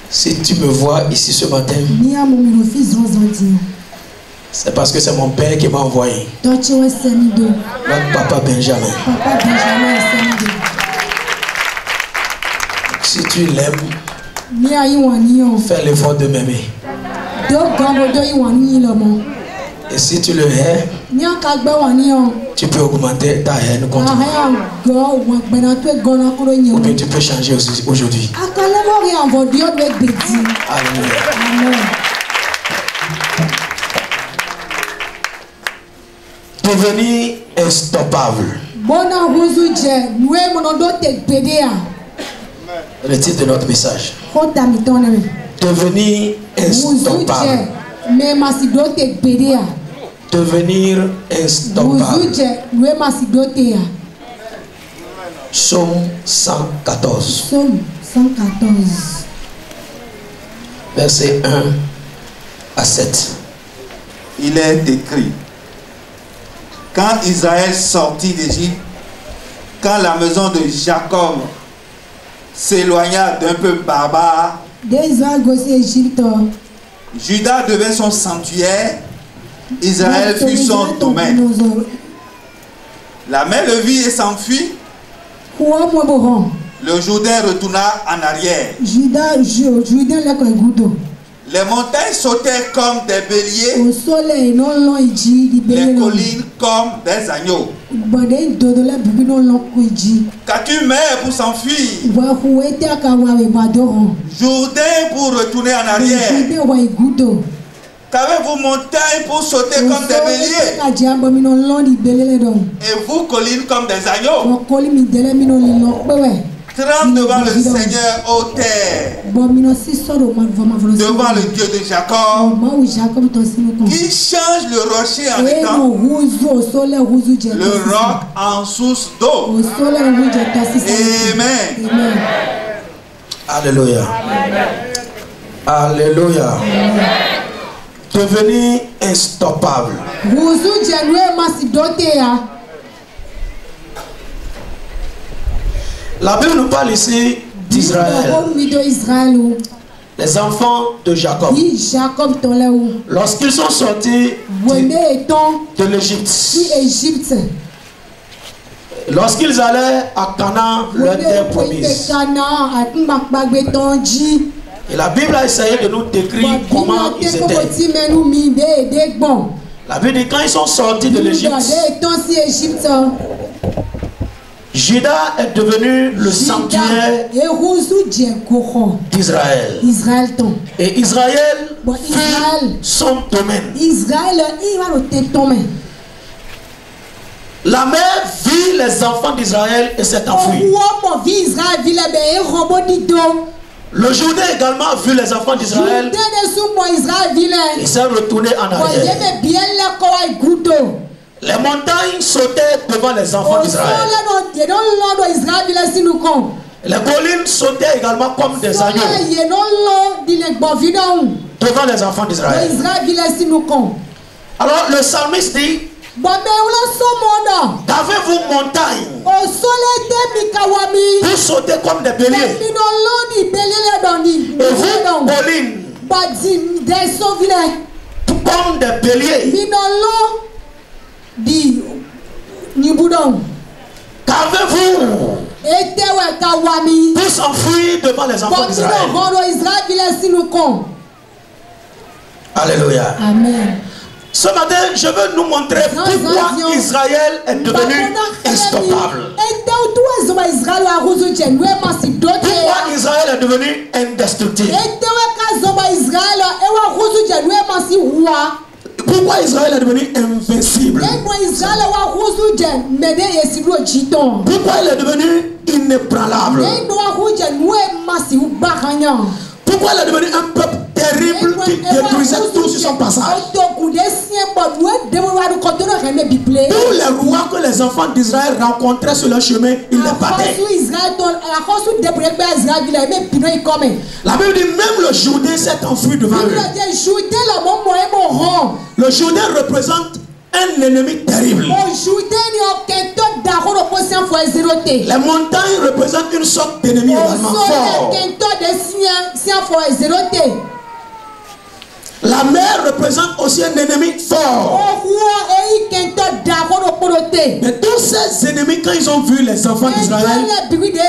Si tu me vois ici ce matin, c'est parce que c'est mon père qui m'a envoyé. Notre papa Benjamin. Si tu l'aimes, fais l'effort de m'aimer. Et si tu le hais, tu peux augmenter ta haine contre moi. Ou bien tu peux changer aujourd'hui. Alléluia. Devenir instoppable. Le titre de notre message. Devenir instoppable. Devenir instoppable. Psaume 114. Psaume 114. Versets 1 à 7. Il est écrit: quand Israël sortit d'Égypte, quand la maison de Jacob s'éloigna d'un peuple barbare, Juda devint son sanctuaire, Israël fut son domaine. La mer le vit et s'enfuit. Le Jourdain retourna en arrière. Les montagnes sautèrent comme des béliers, les collines comme des agneaux. Qu'as-tu mer pour s'enfuir, Jourdain pour retourner en arrière? Qu'avez-vous montagne pour sauter comme des béliers, et vous collines comme des agneaux? Tremble devant le Seigneur, ô terre, devant le Dieu de Jacob, qui change le rocher en étang, le roc en source d'eau. Amen. Alléluia. Alléluia. Devenir instoppable. La Bible nous parle ici d'Israël. Les enfants de Jacob. Lorsqu'ils sont sortis de l'Égypte, lorsqu'ils allaient à Canaan, leur terre promise. Et la Bible a essayé de nous décrire comment ils étaient. La Bible dit quand ils sont sortis de l'Égypte, Juda est devenu le sanctuaire d'Israël. Et Israël fut son domaine. La mère vit les enfants d'Israël et s'est enfuie. Le Jourdain également a vu les enfants d'Israël et s'est retourné en arrière. Les montagnes sautaient devant les enfants d'Israël. Les collines sautaient également comme des agneaux devant les enfants d'Israël. Alors le psalmiste dit: qu'avez-vous montagne vous sautez comme des béliers, et vous collines comme des béliers. Qu'avez-vous pour s'enfuir devant les enfants d'Israël? Alléluia. Amen. Ce matin, je veux nous montrer pourquoi Israël est devenu instoppable. Pourquoi Israël est devenu indestructible. Pourquoi Israël est devenu invincible. Pourquoi il est devenu inébranlable. Pourquoi il est devenu un peuple terrible qui détruisait tout sur son passage. Tous les rois que les enfants d'Israël rencontraient sur leur chemin, ils les battaient. La Bible dit même le Jourdain s'est enfui devant eux. Le Jourdain représente un ennemi terrible. Les montagnes représentent une sorte d'ennemi également fort. La mer représente aussi un ennemi fort. Mais tous ces ennemis, quand ils ont vu les enfants d'Israël,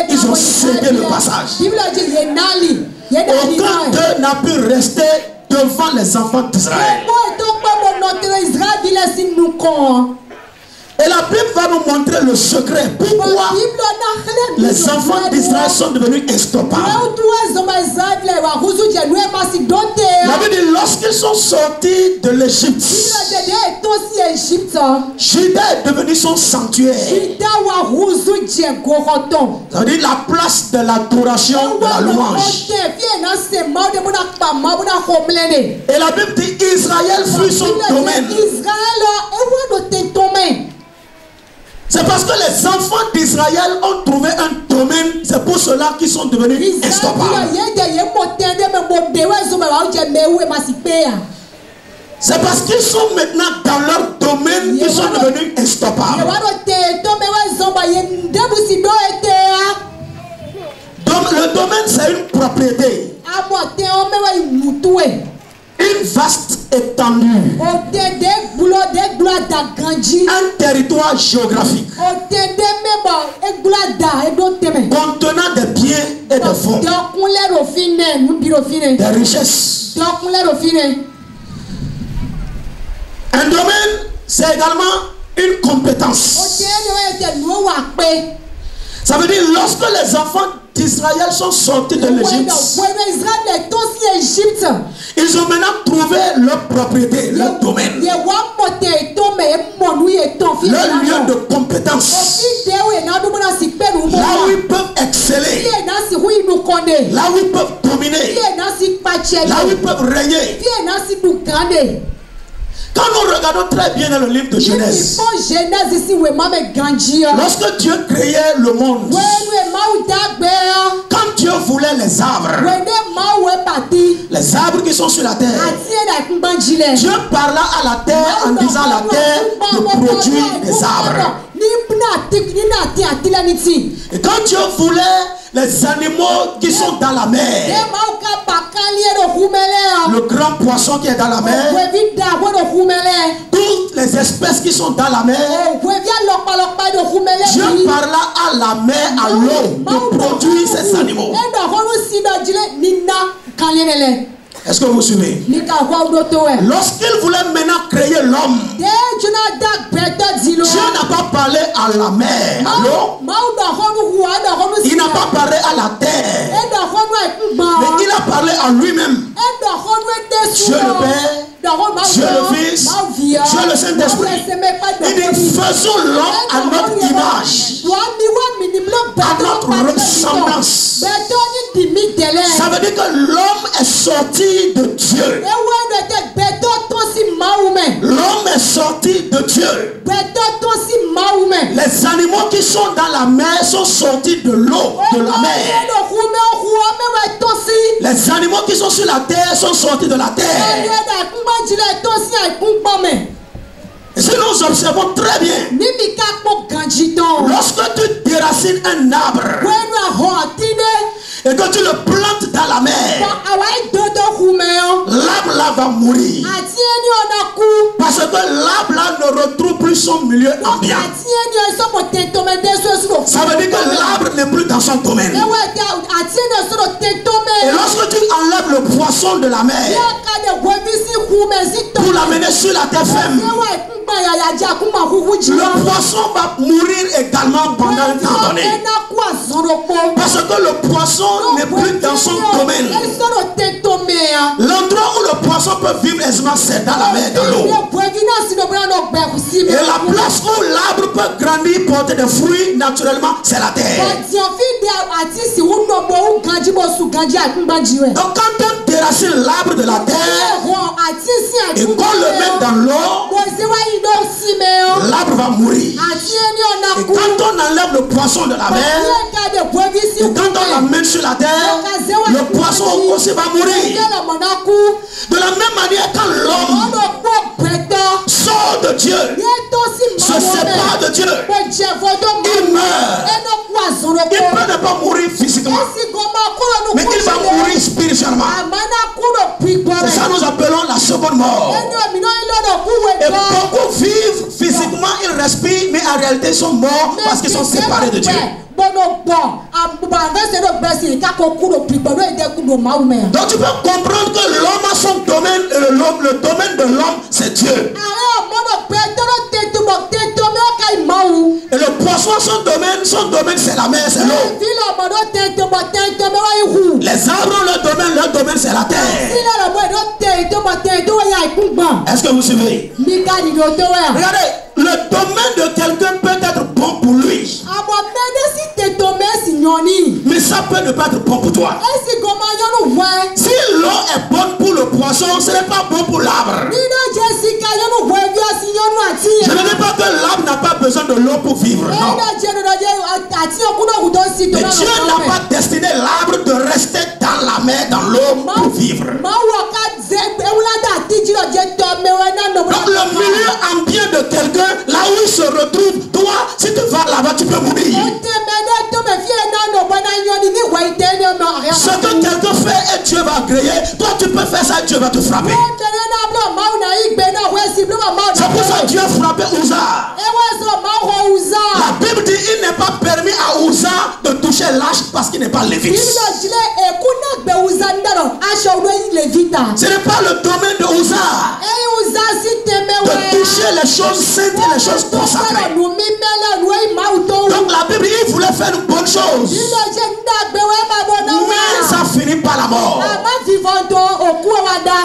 ils ont cédé le passage. Aucun d'eux n'a pu rester devant les enfants d'Israël. Et la Bible va nous montrer le secret. Pourquoi les enfants d'Israël sont devenus instoppables. La Bible dit lorsqu'ils sont sortis de l'Égypte, Juda est devenu son sanctuaire. Ça veut dire la place de l'adoration, de la louange. Et la Bible dit Israël fut son domaine. C'est parce que les enfants d'Israël ont trouvé un domaine, c'est pour cela qu'ils sont devenus instoppables. C'est parce qu'ils sont maintenant dans leur domaine qu'ils sont devenus instoppables. Le domaine, c'est une propriété. Une vaste étendue. Un territoire géographique. Contenant des biens et des fonds. Des richesses. Un domaine, c'est également une compétence. Ça veut dire lorsque les enfants d'Israël sont sortis de l'Égypte, ils ont maintenant trouvé leur propriété, leur domaine, leur lieu de compétence, là où ils peuvent exceller, là où ils peuvent dominer, là où ils peuvent régner. Quand nous regardons très bien dans le livre de Genèse, lorsque Dieu créait le monde, quand Dieu voulait les arbres qui sont sur la terre, Dieu parla à la terre en disant à la terre de produire des arbres. Et quand Dieu voulait les animaux qui sont dans la mer, le grand poisson qui est dans la mer, toutes les espèces qui sont dans la mer, Dieu parla à la mer, à l'eau, de produire ces animaux. Est-ce que vous suivez? Lorsqu'il voulait maintenant créer l'homme, Dieu n'a pas parlé à la mer, à l'eau. Il n'a pas parlé à la terre, mais il a parlé à lui-même. Dieu le Père, Dieu le Fils, Dieu le Saint-Esprit. Il dit faisons l'homme à notre image, à notre ressemblance. Ça veut dire que l'homme est sorti de Dieu. L'homme est sorti de Dieu. Les animaux qui sont dans la mer sont sortis de l'eau, de la mer. Les animaux qui sont sur la terre sont sortis de la terre. Et si nous observons très bien, lorsque tu déracines un arbre et que tu le plantes dans la mer, l'arbre là va mourir. Parce que l'arbre là ne retrouve plus son milieu ambiant. Ça veut dire que l'arbre n'est plus dans son domaine. Et lorsque tu enlèves le poisson de la mer pour l'amener sur la terre ferme, le poisson va mourir également pendant un temps donné. Parce que le poisson n'est plus dans son domaine. L'endroit où le poisson peut vivre aisément, c'est dans la mer, dans l'eau. Et la place où l'arbre peut grandir, porter des fruits, naturellement, c'est la terre. Donc quand on déracine l'arbre de la terre et qu'on le met dans l'eau, l'arbre va mourir. Et quand on enlève le poisson de la mer, et quand on l'amène sur la terre, le poisson aussi va mourir. De la même manière, quand l'homme sort de Dieu, se sépare de Dieu, il meurt. Il peut ne pas mourir physiquement, mais il va mourir spirituellement. C'est ça que nous appelons la seconde mort. Et beaucoup vivent physiquement, ils respirent, mais en réalité ils sont morts parce qu'ils sont séparés de Dieu. Donc tu peux comprendre que l'homme a son domaine, le domaine de l'homme c'est Dieu. Et le poisson, son domaine c'est la mer, c'est l'eau. Les arbres, leur domaine c'est la terre. Est-ce que vous suivez? Regardez, le domaine de quelqu'un peut être bon pour lui, mais ça peut ne pas être bon pour toi. Si l'eau est bonne pour le poisson, ce n'est pas bon pour l'arbre. Je ne dis pas que l'arbre n'a pas besoin de l'eau pour vivre, non. Mais Dieu n'a pas destiné l'arbre de rester dans la mer, dans l'eau pour vivre. Donc le milieu ambiant de quelqu'un, là où il se retrouve, toi, si tu vas là-bas, tu peux mourir. Ce que quelqu'un fait et Dieu va agréer, toi tu peux faire ça et Dieu va te frapper. C'est pour ça que Dieu a frappé Uza. La Bible dit il n'est pas permis à Uza de toucher l'âge parce qu'il n'est pas lévite. Ce n'est pas le domaine de Uza de toucher les choses saintes et les choses consacrées. Donc la Bible il voulait faire une bonne chose, mais ça finit par la mort.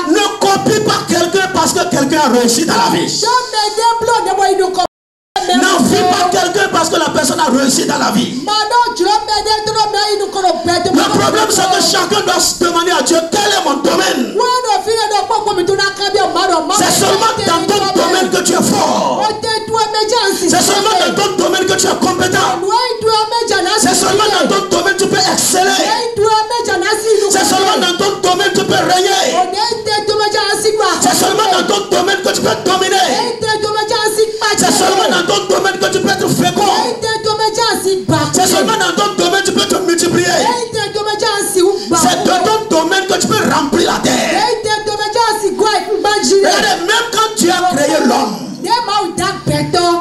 Ne copie pas quelqu'un parce que quelqu'un a réussi dans la vie. N'envie pas quelqu'un parce que la personne a réussi dans la vie. Le problème c'est que chacun doit se demander à Dieu quel est mon domaine. C'est seulement dans ton domaine que tu es fort. C'est seulement dans ton domaine que tu es compétent. C'est seulement dans ton domaine que tu peux exceller. C'est seulement dans ton domaine que tu peux régner. C'est seulement dans ton domaine que tu peux dominer. C'est seulement dans ton domaine que tu peux être fécond. C'est seulement dans ton domaine que tu peux te multiplier. C'est dans ton domaine que tu peux remplir la terre. Regardez, même quand Dieu a créé l'homme,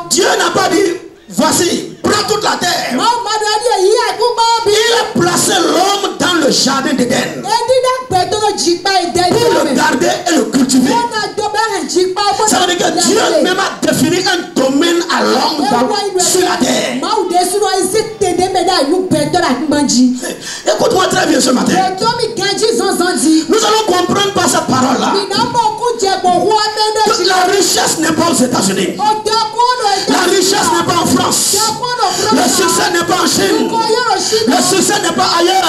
Dieu n'a pas dit, voici, prends toute la terre. Il a placé l'homme dans le jardin d'Éden pour le garder et le cultiver. Ça veut dire que Dieu même a défini un domaine à l'homme sur la terre. Écoute-moi très bien ce matin. Nous allons comprendre par cette parole-là que la richesse n'est pas aux États-Unis. La richesse n'est pas en France. Le succès n'est pas en Chine. Le succès n'est pas ailleurs.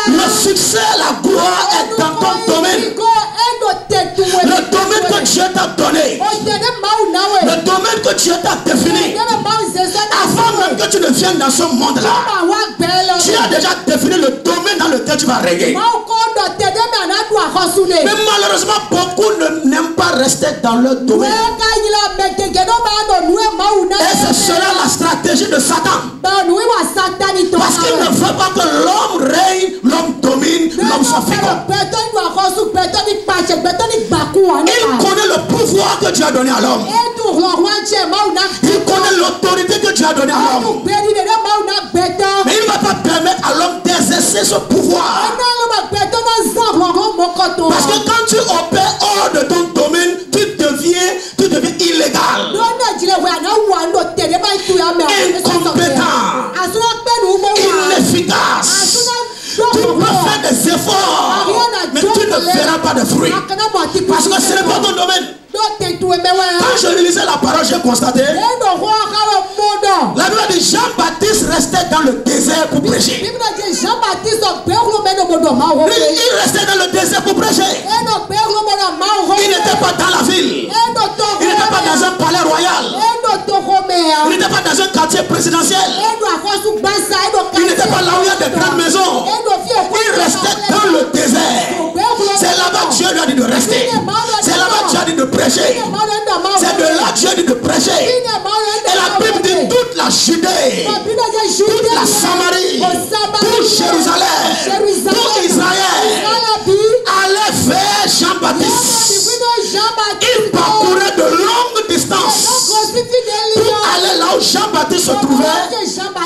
Le succès, la gloire est dans ton domaine. Le domaine que Dieu t'a donné. Le domaine que Dieu t'a défini. Avant même que tu ne viennes dans ce monde-là, tu as déjà défini le domaine dans lequel tu vas régner. Mais malheureusement, beaucoup n'aiment pas rester dans leur domaine. Et c'est cela la stratégie de Satan. Parce qu'il ne veut pas que l'homme règne, l'homme domine, l'homme soit fécond. Il connaît le pouvoir que Dieu a donné à l'homme. Il connaît l'autorité que Dieu a donnée à l'homme. Mais il ne va pas permettre à l'homme d'exercer ce pouvoir. Parce que quand tu opères hors de ton domaine, tu deviens illégal, incompétent, inefficace. Tu peux faire des efforts, mais tu ne verras pas de fruits. Parce que ce n'est pas ton domaine. Quand je lisais la parole, j'ai constaté la Bible dit Jean-Baptiste restait dans le désert pour prêcher. Il restait dans le désert pour prêcher. Il n'était pas dans la ville. Il n'était pas dans un palais royal. Il n'était pas dans un quartier présidentiel. Il n'était pas là où il y a des grandes maisons. Il restait dans le désert. C'est là-bas que Dieu lui a dit de rester. C'est là-bas que Dieu a dit de prêcher. Jérusalem, tout Israël allait vers Jean-Baptiste. Il parcourait de longues distances pour aller là où Jean-Baptiste se trouvait,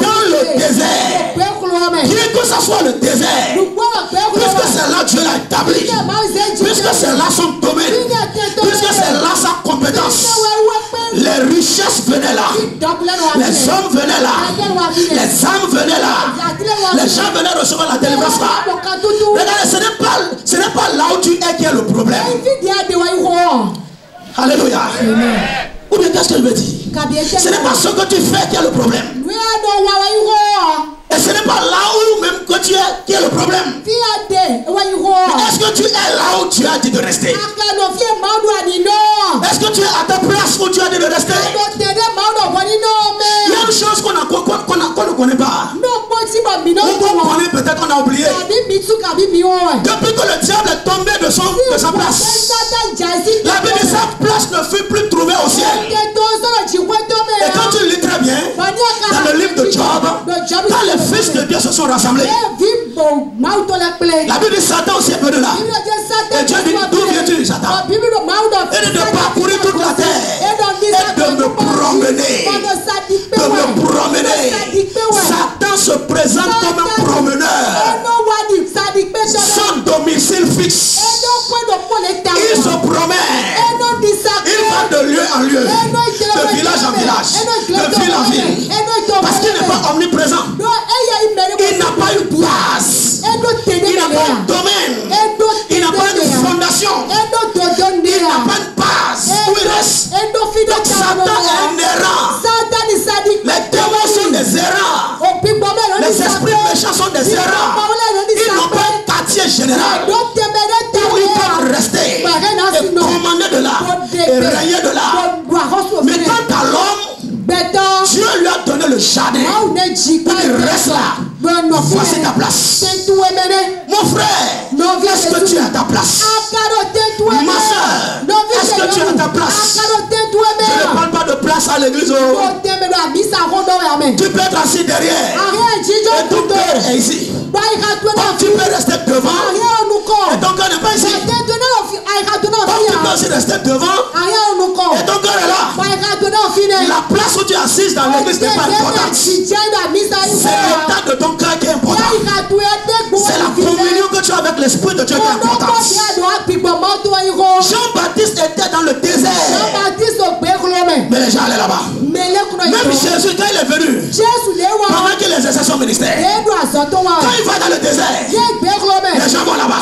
dans le désert. Bien que ce soit le désert, puisque c'est là que Dieu l'a établi, puisque c'est là son domaine, puisque c'est là sa compétence, les richesses venaient là, les hommes venaient là, les âmes venaient là, les gens venaient recevoir la délivrance là. Regardez, ce n'est pas là où tu es qui est le problème. Alléluia. Ou bien qu'est-ce que je veux dire? Ce n'est pas ce que tu fais qui est le problème. Et ce n'est pas là où même que tu es qui est le problème. Mais est-ce que tu es là où tu as dit de rester? Est-ce que tu es à ta place où tu as dit de rester? Il y a une chose qu'on ne connaît pas. On connaît, peut-être on a oublié. Depuis que le diable est tombé de sa place, la Bible dit sa place ne fut plus trouvée au ciel. Et quand tu lis très bien, dans le livre de Job, quand les fils de Dieu se sont rassemblés, la Bible dit Satan aussi est venu là. Et Dieu dit, d'où viens-tu, Satan? Et de parcourir toute la terre et de me promener. Satan se présente comme un promeneur. Son domicile fixe. Il se promène. Il va de lieu en lieu, de village en village, de ville en ville. Parce qu'il n'est pas omniprésent. Il n'a pas une place. Il n'a pas un domaine. Il n'a pas une fondation. Il n'a pas une base où il reste. Donc Satan est un errant. Les démons sont des errants. Les esprits méchants sont des errants. Ils n'ont pas un quartier général où ils peuvent rester et commander de là et régner de là. Mais quant à l'homme, Dieu lui a donné le jardin. Il reste là. Voici ta place. Mon frère, est-ce que tu es à ta place? Ma soeur, est-ce que tu es à ta place? Je ne parle pas de place à l'église. Tu peux être assis derrière et ton cœur est ici. Tu peux rester devant et ton cœur n'est pas ici. Tu peux aussi rester devant et ton cœur est là. La place où tu es assise dans l'église n'est pas importante. C'est l'état de ton cœur qui est important. C'est la communion que tu as avec l'Esprit de Dieu qui est importante. Jean-Baptiste était dans le désert, mais les gens allaient là-bas. Même Jésus, quand il est venu, pendant qu'il exerçait son ministère, quand il va dans le désert, les gens vont là-bas.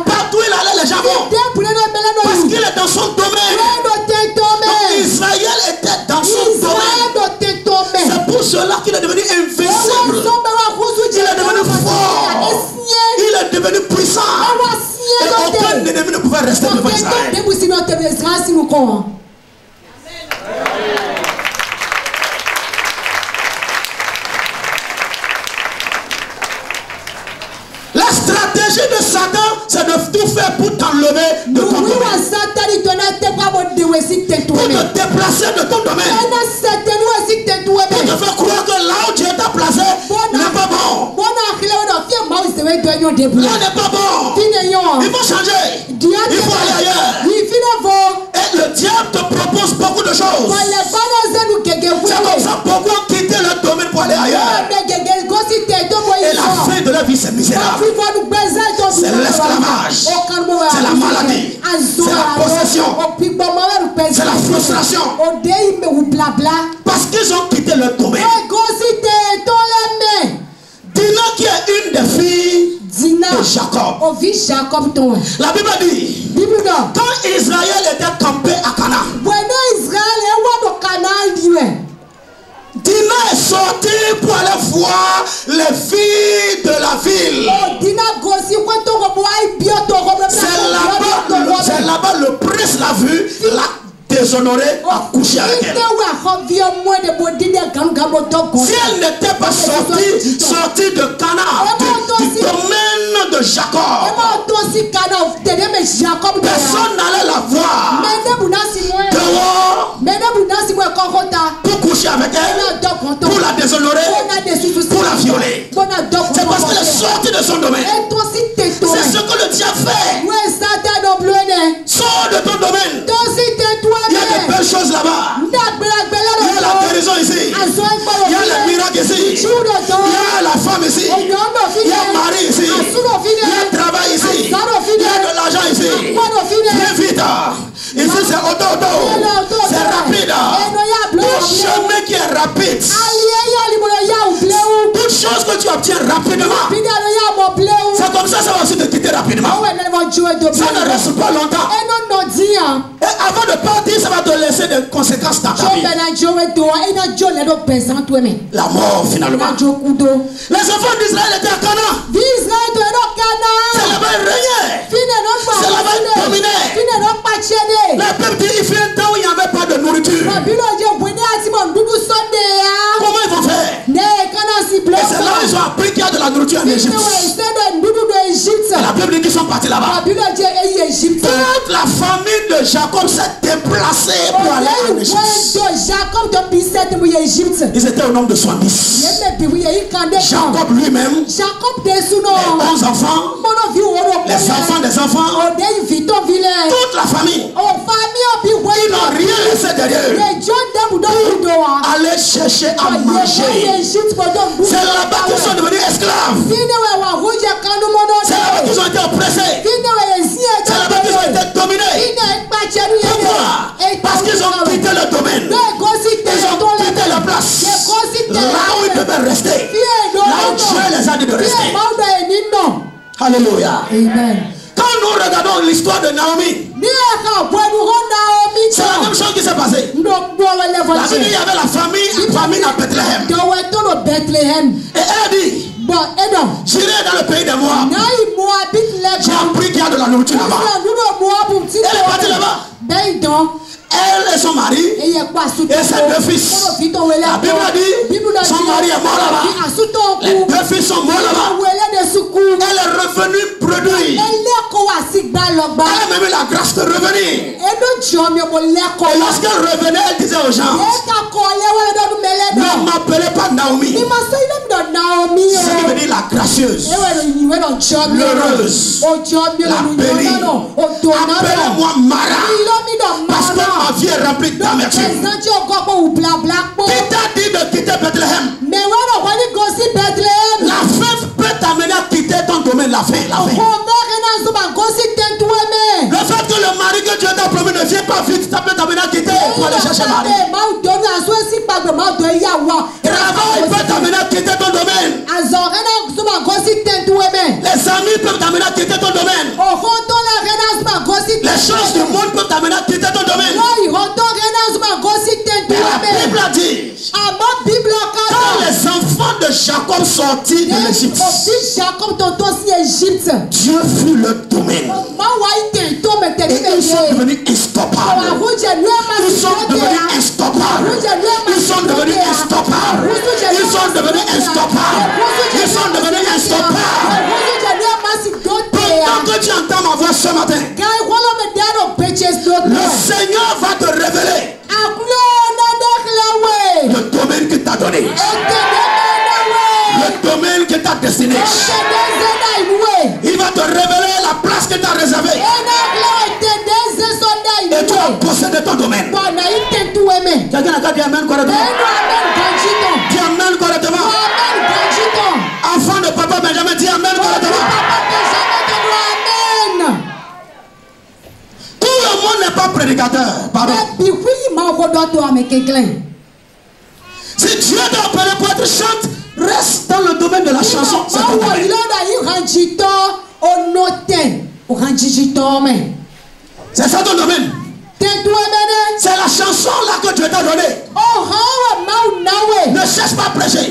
Partout il allait, les gens vont. Parce qu'il est dans son domaine. Donc Israël était dans son domaine. C'est pour cela qu'il est devenu invincible. Il est devenu fort. Il est devenu puissant. Et aucun ennemi ne pouvait rester devant Israël. La stratégie de Satan, c'est de tout faire pour t'enlever de ton domaine. Pour te déplacer de ton domaine. Pour te faire croire que là où tu es placé n'est pas bon. Là n'est pas bon. Il faut changer. Il faut aller ailleurs. Et le diable te propose beaucoup de choses. C'est comme ça beaucoup ont quitté leur domaine pour aller ailleurs. Et la fin de la vie c'est misérable. C'est l'esclavage. C'est la maladie. C'est la possession. C'est la frustration. Parce qu'ils ont quitté leur domaine. Dina qui est une des filles de Jacob. La Bible dit, quand Israël était campé à Canaan, Dina est sortie pour aller voir les filles de la ville. C'est là-bas le prince l'a vu, l'a déshonoré, a couché avec elle. Si elle n'était pas sortie de Canaan, du domaine de Jacob, personne n'allait la voir dehors pour coucher avec elle, pour la déshonorer, pour la violer. C'est parce que les son domaine. C'est ce que le diable fait. Sors de ton domaine. Il y a de belles choses là-bas. Il y a la guérison ici. Il y a le miracle ici. Il y a la femme ici. Il y a le mari ici. Il y a le travail ici. Il y a de l'argent ici. Viens vite. Ici c'est auto. C'est rapide. Tout chemin qui est rapide. Toute chose que tu obtiens rapidement. C'est comme ça va aussi te quitter rapidement. Ça ne reste pas longtemps. Et avant de partir, ça va te laisser des conséquences dans ta vie. La mort finalement. Les enfants d'Israël étaient à Canaan. C'est là-bas ils régnaient. C'est là-bas ils dominaient. Le peuple dit il fait un temps où il n'y avait pas de nourriture. Comment ils vont faire? Et c'est là où ils ont appris qu'il y a de la nourriture en Égypte. Et la Bible dit qu'ils sont partis là-bas. Toute la famille de Jacob s'est déplacée pour aller en Égypte. Ils étaient au nombre de 70. Jacob lui-même, les 11 enfants, les enfants des enfants, toute la famille. Ils n'ont rien laissé derrière eux pour aller chercher à manger. C'est là-bas qu'ils sont devenus esclaves. C'est là-bas qu'ils ont été oppressés. C'est là-bas qu'ils ont été dominés. Pourquoi? Parce qu'ils ont quitté le domaine. Ils ont quitté la place. Là où ils devaient rester. Là où Dieu les a dit de rester. Alléluia. Amen. Quand nous regardons l'histoire de Naomi, c'est la même chose qui s'est passée. La Bible, il y avait la famine à Bethléem. Et elle a dit, j'irai dans le pays des Moab. J'ai appris qu'il y a de la nourriture là-bas. Elle est partie là-bas. Elle et son mari et ses deux fils. La Bible a dit son mari est mort là-bas. Les deux fils sont morts là-bas. Elle est revenue produire. Elle a même eu la grâce de revenir. Et lorsqu'elle revenait, elle disait aux gens, ne m'appelez pas Naomi. C'est qui veut dire la gracieuse, l'heureuse, la bénie. Appelez-moi Mara. Parce que ma vie est remplie d'amertume. Qui t'a dit de quitter Bethléem? La faim peut t'amener à quitter ton domaine. La faim. Le fait que le mari que Dieu t'a promis ne vient pas vite, ça peut t'amener à quitter pour aller chercher mari. Travail peut t'amener à quitter ton domaine. Les amis peuvent t'amener à quitter ton domaine. Les choses du monde peuvent t'amener à quitter ton domaine. Et la Bible a dit, quand les enfants de Jacob sortirent de l'Égypte, Dieu fut le domaine. Et ils sont devenus instoppables. Ils sont devenus instoppables. Ils sont devenus instoppables. Ils sont devenus instoppables. Ils sont devenus instoppables. Pendant que tu entends ma voix ce matin, le Seigneur va te révéler le domaine que t'a donné, le domaine que t'a destiné. Il va te révéler la place que t'a réservée. Et tu vas posséder ton domaine. Quelqu'un n'a qu'à dire amen correctement. Dis amen correctement. Enfant de papa Benjamin, dis amen correctement. Tout le monde n'est pas prédicateur. Pardon. Si Dieu t'a appelé pour être chante, reste dans le domaine de la chanson. C'est ton domaine. C'est ça ton domaine. C'est la chanson là que Dieu t'a donnée. Ne cherche pas à prêcher.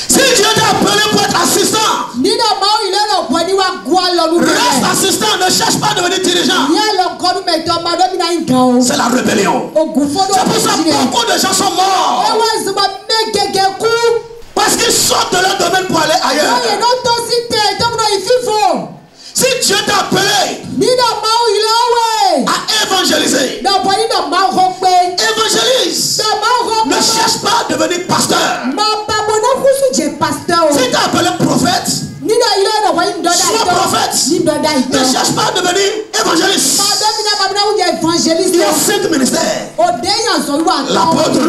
Si Dieu t'a appelé pour être assistant, reste assistant, ne cherche pas à devenir dirigeant. C'est la rébellion. C'est pour ça que beaucoup de gens sont morts. Parce qu'ils sortent de leur domaine pour aller ailleurs. Si Dieu t'a appelé à évangéliser, évangélise. Ne cherche pas à devenir pasteur. Ne cherche pas à devenir évangéliste. Il y a 5 ministères. L'apôtre,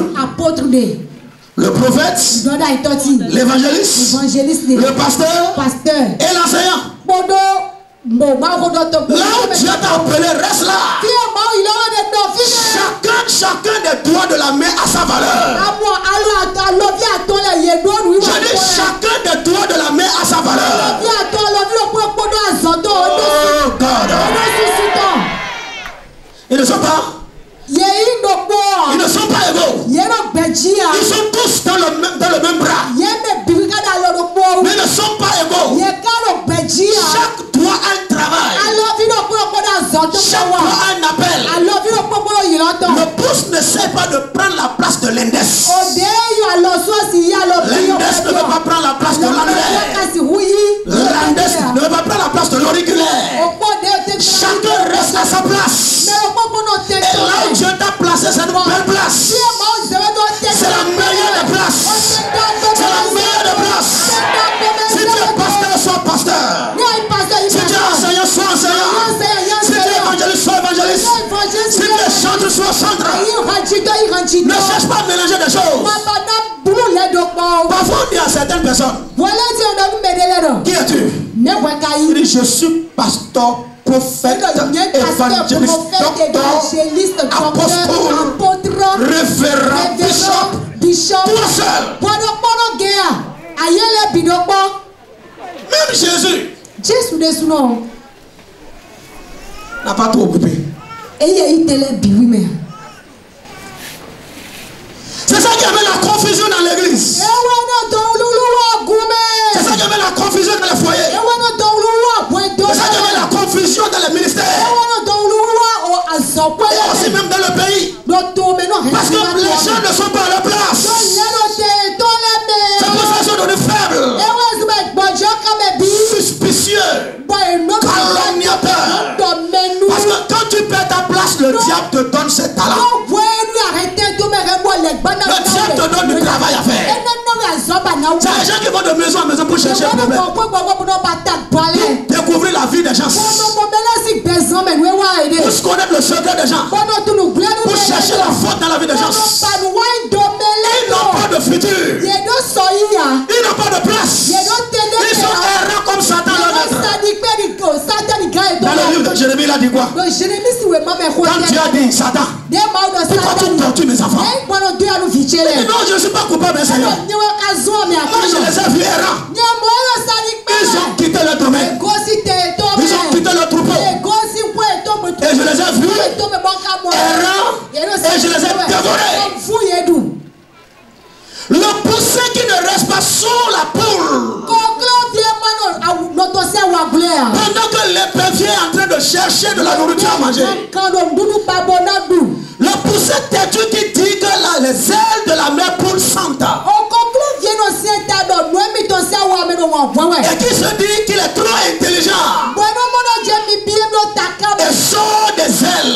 le prophète, l'évangéliste, le pasteur et l'enseignant. Là où Dieu t'a appelé, reste là. Chacun des doigts de la main a sa valeur. Je dis chacun des doigts de la main a sa valeur. Oh God. Ils ne sont pas. Ils ne sont pas égaux. Ils sont tous dans le même bras. Mais ils ne sont pas égaux. Chaque doigt a un travail. Chaque doigt a un appel. Le pouce ne sait pas de prendre la place de l'index. L'index ne veut pas prendre la place de l'annulaire. L'index ne veut pas prendre la place de l'auriculaire. Chacun reste à sa place. Et là où Dieu t'a placé, c'est une belle place. C'est la meilleure des places. C'est la meilleure des places. Si tu es pasteur, sois pasteur. Si tu es enseignant, sois enseignant. Si tu es évangéliste, sois évangéliste. Si tu es chanteur, sois chanteur. Ne cherche pas à mélanger des choses. Parfois on dit à certaines personnes, qui es-tu? Il dit, je suis pasteur, prophète, évangéliste, docteur, apôtre, révérend, bishop, toi seul. Même Jésus n'a pas trop occupé. C'est ça qui amène la confusion dans l'église. C'est ça qui amène la confusion dans les foyers. C'est ça qui amène la confusion dans les ministères. Et aussi même dans le pays. Parce que les gens ne sont pas à leur place. C'est pour ça qu'ils sont devenus faibles, suspicieux, calomniateurs. Parce que quand tu perds ta place, le diable te donne ses talents. Le diable te donne du travail à faire. C'est les gens qui vont de maison en maison pour chercher un problème, pour découvrir la vie des gens, pour connaître le secret des gens, pour chercher la faute dans la vie des gens. Ils n'ont pas de futur. Ils n'ont pas de place. Ils sont errants comme Satan leur maître. Dans le livre de Jérémie, il a dit quoi? Quand Dieu a dit Satan, pourquoi tu tortures mes enfants? Il dit non, je ne suis pas coupable, Seigneur. Moi je les ai vus errants. Ils ont quitté le domaine. Ils ont quitté le troupeau. Et je les ai vus errants. Et je les ai dévorés. Le poussé qui ne reste pas sous la poule. Pendant que l'épervier est en train de chercher de la nourriture à manger. Le poussé têtu qui dit que les ailes de la mère poule sentent. Et qui se dit qu'il est trop intelligent. Et sort des ailes.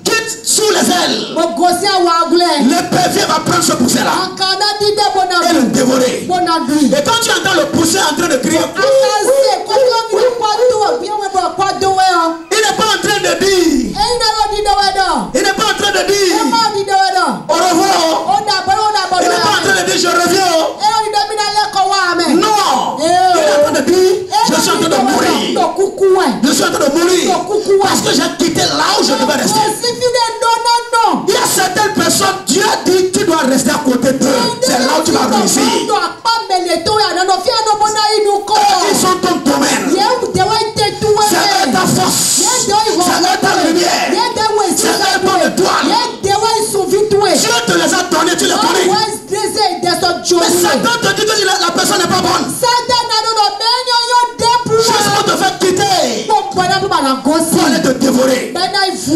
Quitte sous les ailes. L'épervier va prendre ce poussé-là et le dévorer. Et quand tu entends le poussé en train de crier, il n'est pas en train de dire. Il n'est pas en train de dire au revoir. Il n'est pas en train de dire je reviens. Non. Il est en train de dire je suis en train de mourir. Je suis en train de mourir parce que j'ai quitté là où je devais rester. Il y a certaines personnes, Dieu a dit tu dois rester à côté d'eux. C'est là où tu vas réussir. Ils sont ton domaine. C'est eux ta force. C'est eux ta lumière. C'est eux ton étoile. Dieu te les a donnés, tu les connais. Mais Satan te dit que la personne n'est pas bonne. Juste pour te faire quitter, pour aller te dévorer.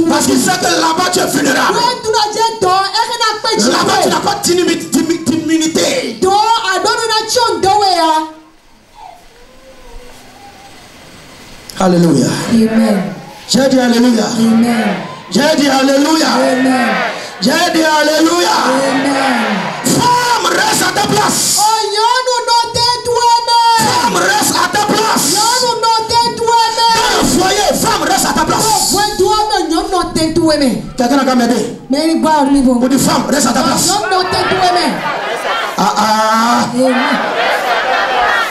Parce qu'il sait que là-bas tu es vulnérable. Là-bas tu n'as pas d'immunité. Alléluia. J'ai dit Alléluia. J'ai dit Alléluia. J'ai dit Alléluia. Femme, reste à ta place. Femme, reste à ta place. Quelqu'un n'a qu'à m'aider. Pour des femmes, reste à ta place.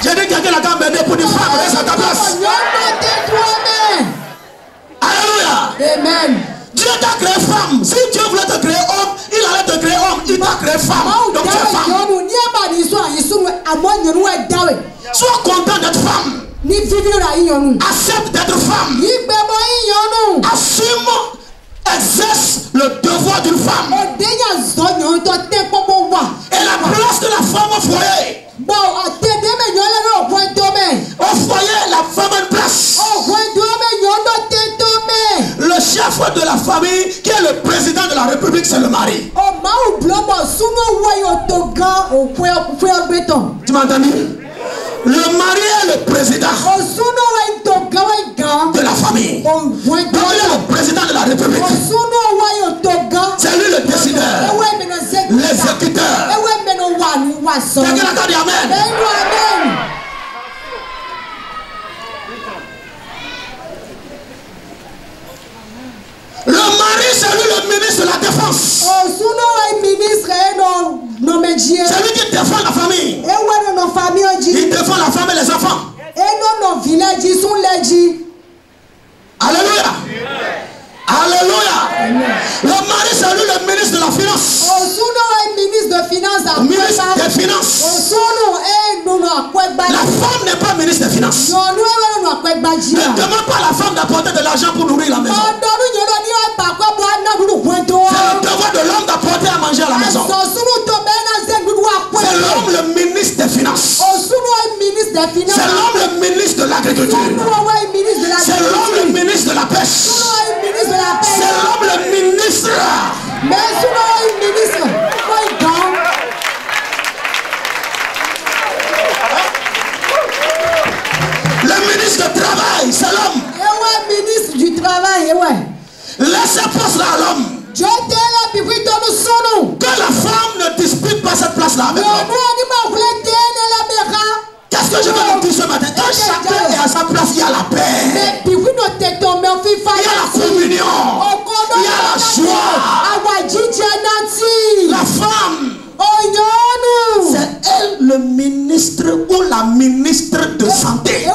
J'ai dit quelqu'un n'a qu'à m'aider pour des femmes, reste à ta place. Alléluia. Amen. Dieu t'a créé femme. Si Dieu voulait te créer homme, il allait te créer homme. Il t'a créé femme. Donc tu es femme. Sois content d'être femme. Accepte d'être femme. Assume, exerce le devoir d'une femme. Et la place de la femme au foyer. Au foyer, la femme a une place. Le chef de la famille, qui est le président de la République, c'est le mari. Tu m'as entendu? Le mari est le président de la famille. Donc il est le président de la République. C'est lui le décideur, l'exécuteur. Quelqu'un a dit amen. Le mari, c'est lui le ministre de la défense. C'est lui qui défend la famille. Il défend la femme et les enfants. Alléluia. Alléluia. Le mari, c'est lui le ministre de la finance. Ministre des finances. La femme n'est pas ministre des finances. Ne demande pas à la femme d'apporter de l'argent pour nourrir la maison. C'est le devoir de l'homme d'apporter à manger à la maison. C'est l'homme le ministre des finances. C'est l'homme le ministre de l'agriculture. C'est l'homme le ministre de la pêche. C'est l'homme le ministre. Le ministre du travail, c'est l'homme. Ministre du travail, Laissez place-là à l'homme. Que la femme ne dispute pas cette place-là avec l'homme. Qu'est-ce que je veux vous dire ce matin? Quand chacun est à sa place, il y a la paix. Il y a la communion. Il y a la joie. La femme, c'est elle le ministre ou la ministre de santé. Elle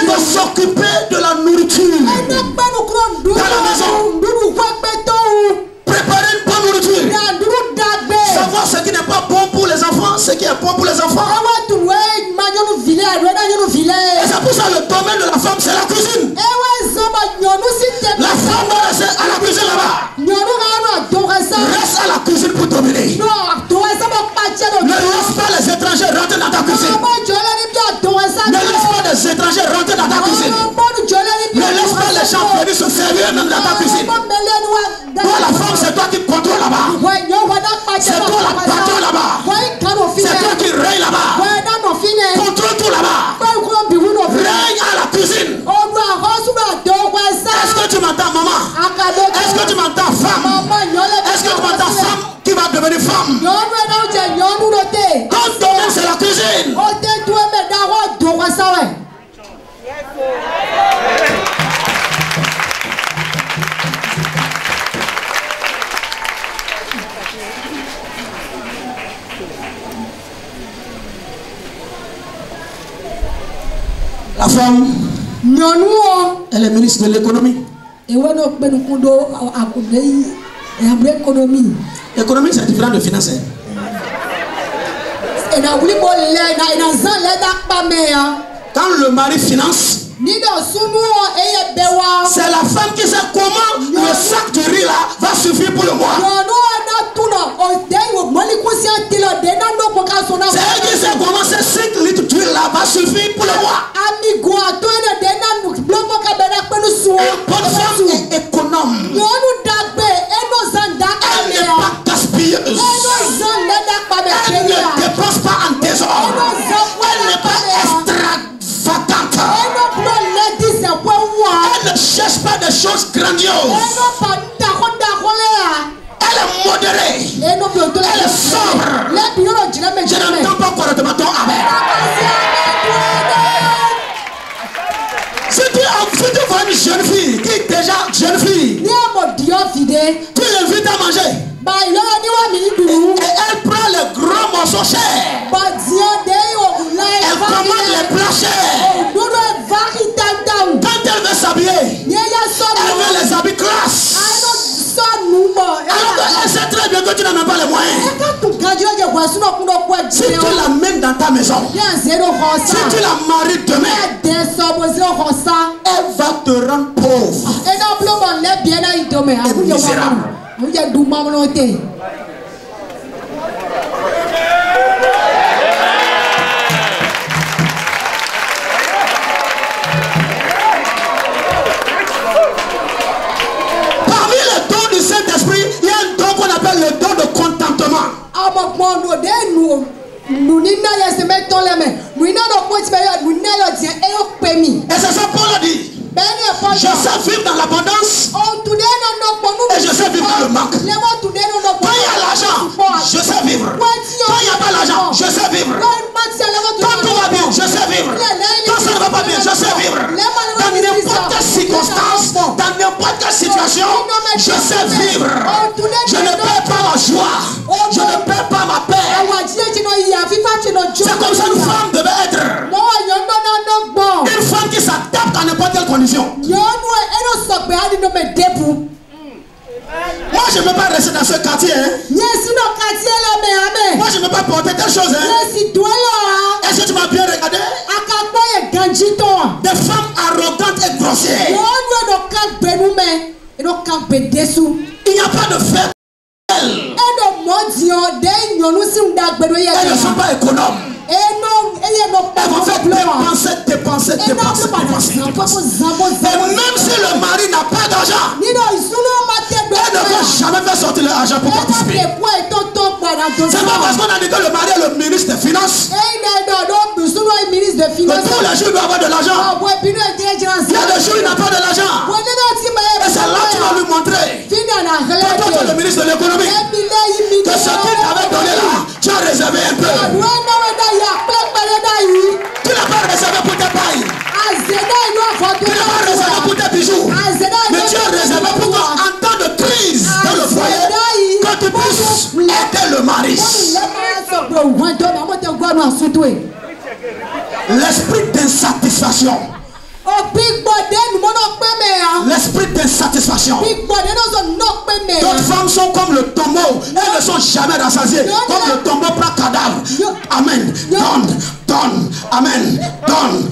doit s'occuper de la nourriture dans la maison. Préparer une bonne nourriture. Savoir ce qui n'est pas bon pour les enfants, ce qui est bon pour les enfants. Et c'est pour ça le domaine de la femme, c'est la cuisine. La femme doit rester à la cuisine là-bas. Reste à la cuisine pour dominer. Ne laisse pas les étrangers rentrer dans ta cuisine. Ne laisse pas les étrangers rentrer dans ta cuisine. Ne laisse pas les gens venir se servir même dans ta cuisine. Toi la femme, c'est toi qui contrôle là-bas. C'est toi la patronne là-bas. C'est toi qui règne là-bas. Contrôle tout là-bas. Règne à la cuisine. Est-ce que tu m'entends, maman? Est-ce que tu m'entends, femme? Est-ce que tu m'entends, femme qui va devenir femme? Ton domaine, c'est la cuisine. La femme, elle est ministre de l'économie. L'économie, c'est différent de finance. Quand le mari finance, c'est la femme qui sait comment le sac de riz là va suffire pour le mois. C'est elle qui sait comment ces 5 litres d'huile là va suffire pour le mois. Une bonne femme est économe. Elle n'est pas gaspilleuse. Elle ne dépense pas en désordre. Elle n'est pas extravagante. Elle ne cherche pas des choses grandioses. Elle est modérée. Elle est sobre. Je n'entends pas correctement ton amen. Si tu vois une jeune fille Si tu l'amènes dans ta maison, si tu la maries demain, elle va te rendre pauvre et misérable. Parmi les dons du Saint-Esprit, il y a un don qu'on appelle le don de contentement. Et c'est ça Paul a dit. Je sais vivre dans l'abondance et je sais vivre dans le manque. Quand il y a l'argent, je sais vivre. Quand il n'y a pas l'argent, je sais vivre. Quand tout va bien, je sais vivre. Quand ça ne va pas bien, je sais vivre. Dans n'importe quelle circonstance, dans n'importe quelle situation, je sais vivre. Je ne perds pas ma joie. Je ne perds pas ma paix. C'est comme ça une femme devait être. Une femme qui s'adapte à n'importe quelle condition. Moi je ne peux pas rester dans ce quartier. Moi je ne peux pas porter telle chose. Est-ce que tu m'as bien regardé? Des femmes arrogantes et grossières. Il n'y a pas de fait. Elles ne sont pas économes. Elles vont faire dépenser. Et même si le mari n'a pas d'argent, elles ne vont jamais faire sortir l'argent pour participer. C'est pas parce qu'on a dit que le mari est le ministre des Finances que tous les jours il doit avoir de l'argent. Il y a des jours il n'a pas de l'argent. Et c'est là que tu vas lui montrer que toi tu es le ministre de l'économie, que ce qu'il t'avait donné là, tu as réservé un peu. Tu n'as pas réservé pour tes pailles. Tu n'as pas réservé pour tes bijoux. Mais tu as réservé pour toi en temps de crise dans le foyer, que tu puisses aider le mari. L'esprit d'insatisfaction. L'esprit d'insatisfaction. D'autres femmes sont comme le tombeau. Elles ne sont jamais rassasiées. Comme le tombeau prend cadavre. Amen. Donne. Amen. Donne.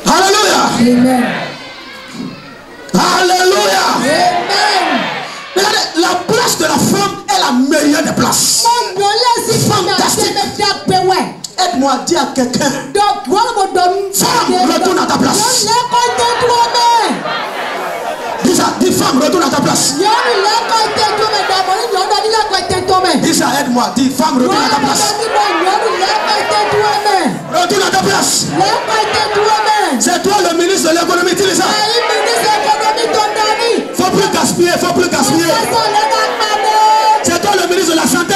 Alléluia. Amen. Alléluia. Amen. Regardez, la place de la femme est la meilleure des places. Fantastique. Aide-moi à dire à quelqu'un. Femme, retourne à ta place. Dis ça, dis femme, retourne à ta place. Dis ça, aide-moi, dis femme, retourne à ta place. Retourne à ta place. C'est toi le ministre de l'économie, dis ça. Faut plus gaspiller. C'est toi le ministre de la santé.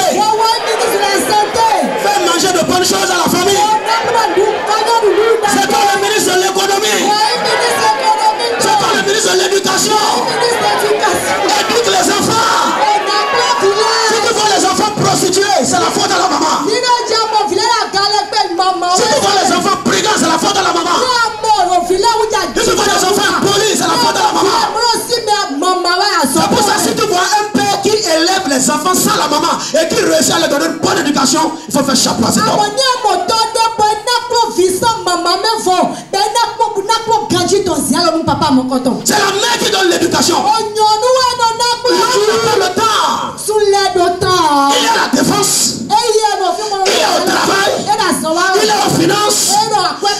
Fais manger de bonnes choses à la famille. C'est toi le ministre de l'économie. C'est toi le ministre de l'éducation. Éduque les enfants. Si tu vois les enfants prostitués, c'est la faute à la maman. Si tu vois les enfants brigands, c'est la faute à la maman. Si tu vois les enfants impolis, c'est la faute à la maman. C'est pour ça que si tu vois un père qui élève les enfants sans la maman et qui réussit à leur donner une bonne éducation, il faut faire chapeau à cet homme. C'est la mère qui donne l'éducation. L'homme n'a pas le temps. Il y a la défense. Il y a au travail. Il est aux finances.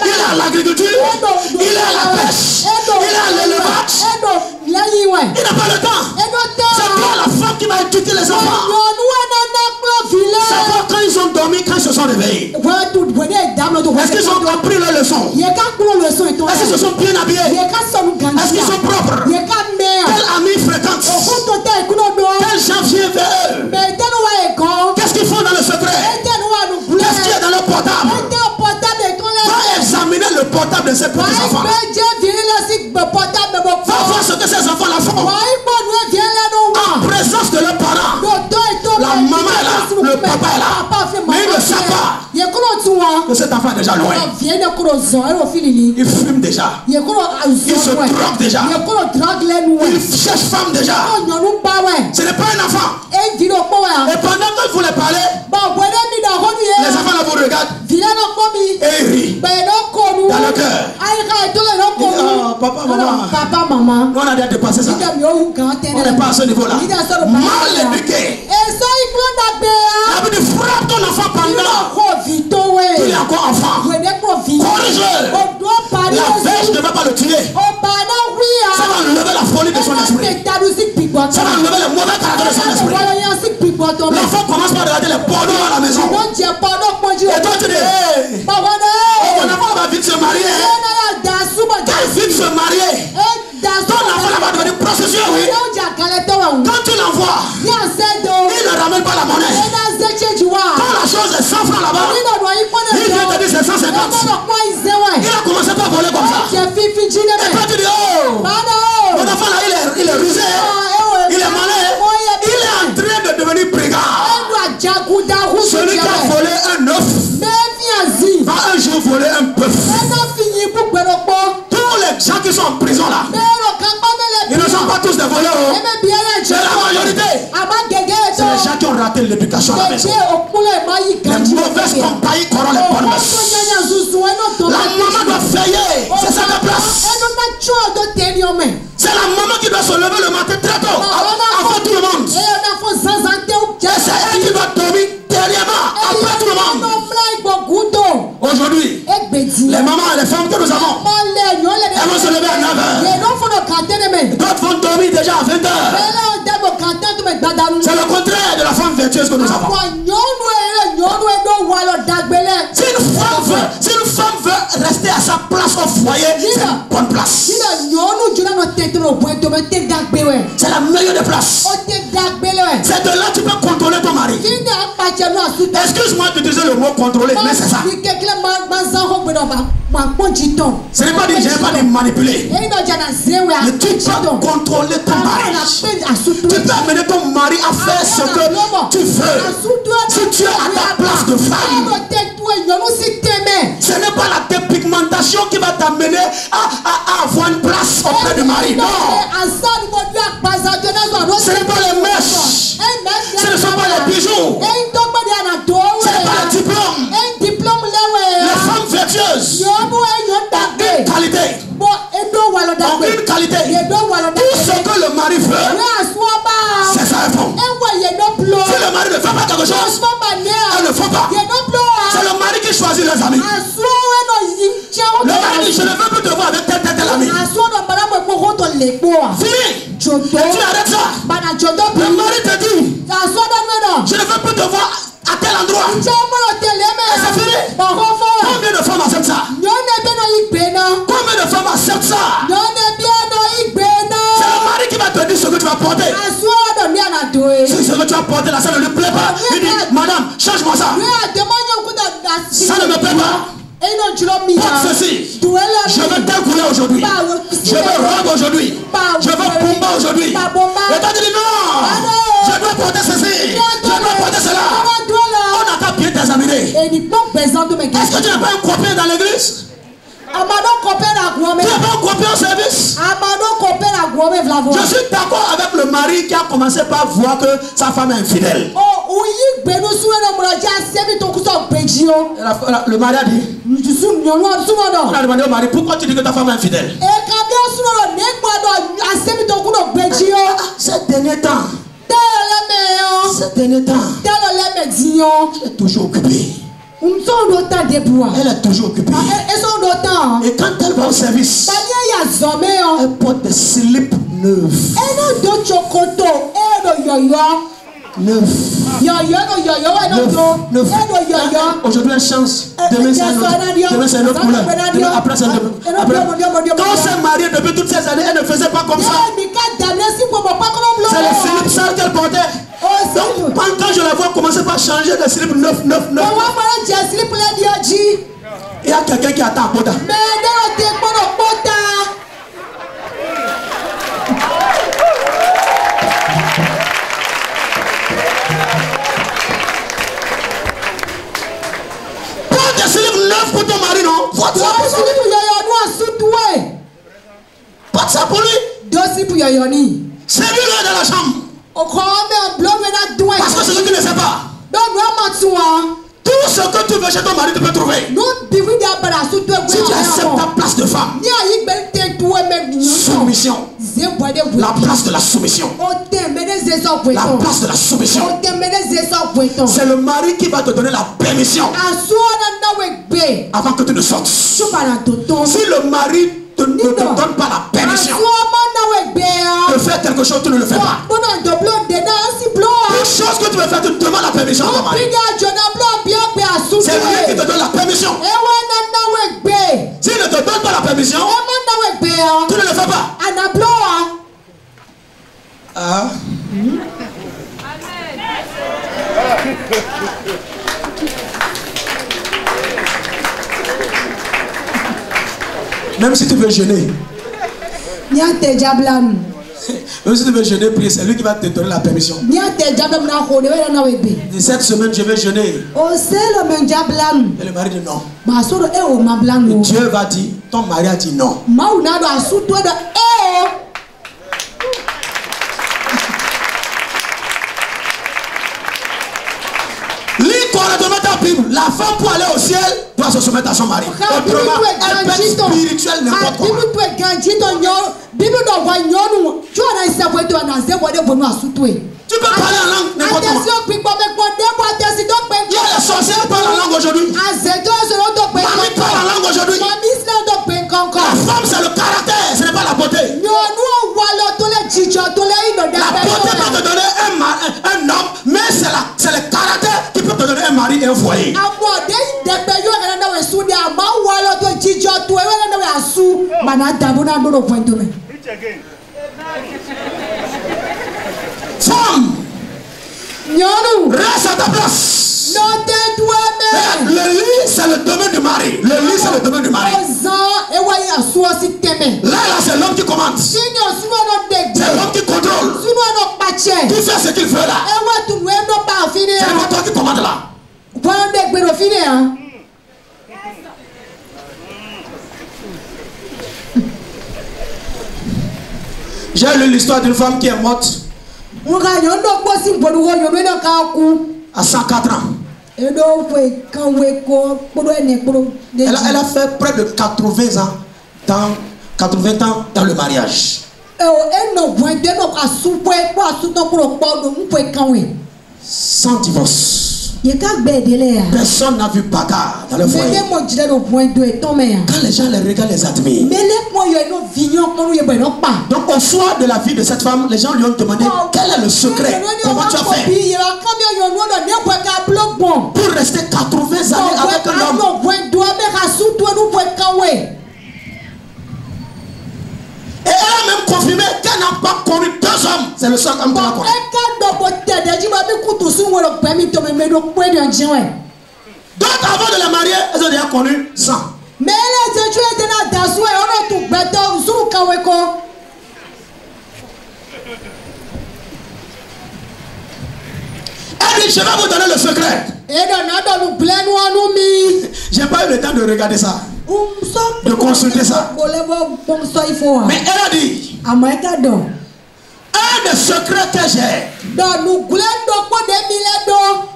Il est à l'agriculture. Il est à la pêche. Il est à l'élevage. Il n'a pas le temps. C'est toi la femme qui va éduquer les enfants. Savoir quand ils ont dormi, quand ils se sont réveillés. Est-ce qu'ils ont compris leur leçon? Est-ce qu'ils se sont bien habillés? Est-ce qu'ils sont propres? Quel ami fréquente? Quel gens vient vers eux? Qu'est-ce qu'ils font dans le secret? Qu'est-ce qu'il y a dans leur portable? Va examiner le portable de ces petits enfants. Va voir ce que ces enfants la font. En présence de leurs parents. La maman est là, le papa est là. Mais il ne que cet enfant est déjà loin. Il fume déjà. Il se drogue déjà. Il cherche femme déjà. Ce n'est pas un enfant. Et pendant que vous les parlez, les enfants là vous regardent et ils rient dans le cœur. Papa, maman. Nous on a déjà dépassé ça. On n'est pas à ce niveau-là. Mal éduqué. Il frappe ton enfant pendant qu'il est encore enfant. Corrige-le. La verge ne va pas le tuer. Ça va enlever la folie de son esprit. Ça va enlever le mauvais caractère de son esprit. L'enfant commence par regarder les pornos à la maison. Et toi tu dis, hey, mon enfant va vite se marier. Quand il vite se marier, ton enfant va devenir prostitué, oui. Quand tu l'envoies, il ne ramène pas la monnaie. Quand la chose est 100 francs là-bas, il vient te dire c'est 150. Il a commencé par voler comme ça. Et toi tu dis, oh, mon enfant là il est rusé, il est malin, il est en train de devenir brigand. Celui qui a volé un œuf va un jour voler un bœuf. Tous les gens qui sont en prison là, ils ne sont pas tous des voleurs. C'est la majorité. C'est les gens qui ont raté l'éducation à la maison. Les mauvaises compagnies corrompent les bonnes mœurs. La maman doit veiller. C'est ça la place. C'est la maman qui doit se lever le matin très tôt avant tout le monde. Et c'est elle qui doit dormir dernièrement après tout le monde. Aujourd'hui, les mamans et les femmes que nous avons, elles vont se lever à 9h. D'autres vont dormir déjà à 20h. C'est le contraire de la femme vertueuse que nous avons. Si une femme veut rester à sa place au foyer, c'est une bonne place. C'est la meilleure des places. C'est de là que tu peux contrôler ton mari. Excuse-moi d'utiliser le mot contrôler, mais c'est ça. Ce n'est pas dit, je n'ai pas dit manipuler. Mais tu peux contrôler ton mari. Tu peux amener ton mari à faire ce que tu veux. Si tu es à ta place de femme, ce n'est pas la dépigmentation qui va t'amener à avoir une place auprès du mari. Non. Ce n'est pas les mèches. Ce ne sont pas les bijoux. Ce n'est pas les diplômes. Les femmes vertueuses ont une qualité. Une qualité. Tout ce que le mari veut, c'est sa réponse. Si le mari ne fait pas quelque chose, elle ne fait pas. C'est le mari qui choisit les amis. Le mari dit, je ne veux plus te voir avec tel ami. Fini. Et tu arrêtes ça. Le mari te dit, je ne veux plus te voir à tel endroit. Et c'est fini. Combien de femmes acceptent ça? Combien de femmes acceptent ça? C'est le mari qui va te dire ce que tu vas porter. Si ce que tu vas porter là, ça ne lui plaît pas, il dit, madame, change-moi ça. Ça ne me plaît pas. Porte ceci. Je veux telle couleur aujourd'hui. Je veux robe aujourd'hui. Je veux bomba aujourd'hui. Et toi tu dis non. Je dois porter ceci. Je dois porter cela. On n'a qu'à bien t'examiner. Est-ce que tu n'as pas un copain dans l'église? Tu n'as pas un copain au service? Je suis d'accord avec le mari qui a commencé par voir que sa femme est infidèle. Le mari a dit, on a demandé au mari, pourquoi tu dis que ta femme est infidèle? Ces derniers temps, elle est toujours occupée. Elle est toujours occupée. Et quand elle va au service, elle porte des slips neufs. Aujourd'hui elle change. Demain c'est un autre. Demain c'est une autre couleur. Après c'est un autre. Quand on s'est marié depuis toutes ces années, elle ne faisait pas comme ça. C'est les slips sales qu'elle portait. Donc, quand je la vois commencer par changer de slip neuf. Il y a quelqu'un qui attend à Pota. Porte ça pour lui. Porte ça pour lui. C'est lui dans la chambre. Parce que c'est lui qui ne sait pas. Tout ce que tu veux chez ton mari, tu peux trouver. Si tu acceptes ta place de femme, soumission. La place de la soumission. La place de la soumission. C'est le mari qui va te donner la permission avant que tu ne sortes. Si le mari ne te donne pas la permission de faire quelque chose, tu ne le fais pas. Toute chose que tu veux faire, tu demandes la permission à ton mari. C'est lui qui te donne la permission. S'il ne te donne pas la permission, tu ne le fais pas. Ah. Même si tu veux jeûner. Même si tu veux jeûner, prier, c'est lui qui va te donner la permission. Et cette semaine, je vais jeûner. Et le mari dit non. Et Dieu va dire, ton mari a dit non. Lis correctement ta Bible. La femme pour aller au ciel doit se soumettre à son mari. Autrement, elle peut être spirituelle n'importe quoi. Tu peux parler en langue n'importe quoi. Il y a les sorciers qui parlent en langue aujourd'hui. Mamie parle en langue aujourd'hui. La femme c'est le caractère, ce n'est pas la beauté. La beauté peut te donner un homme, mais c'est le caractère qui peut te donner un mari et un foyer. Femme, reste à ta place. Le lit, c'est le domaine du mari. Le lit, c'est le domaine du mari. Là, c'est l'homme qui commande. C'est l'homme qui contrôle. Qui fait ce qu'il veut là. C'est pas toi qui commande là. J'ai lu l'histoire d'une femme qui est morte à 104 ans. Elle a fait près de 80 ans dans le mariage. Sans divorce. Personne n'a vu bagarre dans le foyer. Quand les gens les regardent, les admirent. Donc au soir de la vie de cette femme, les gens lui ont demandé quel est le secret. Comment tu as fait pour rester 80 années avec un homme. Et elle a même confirmé qu'elle n'a pas connu 2 hommes. C'est le seul homme qu'elle a connu. D'autres avant de la marier, elles ont déjà connu 100. Elle dit, je vais vous donner le secret. J'ai pas eu le temps de regarder ça, de consulter ça. Mais elle a dit, un des secrets que j'ai,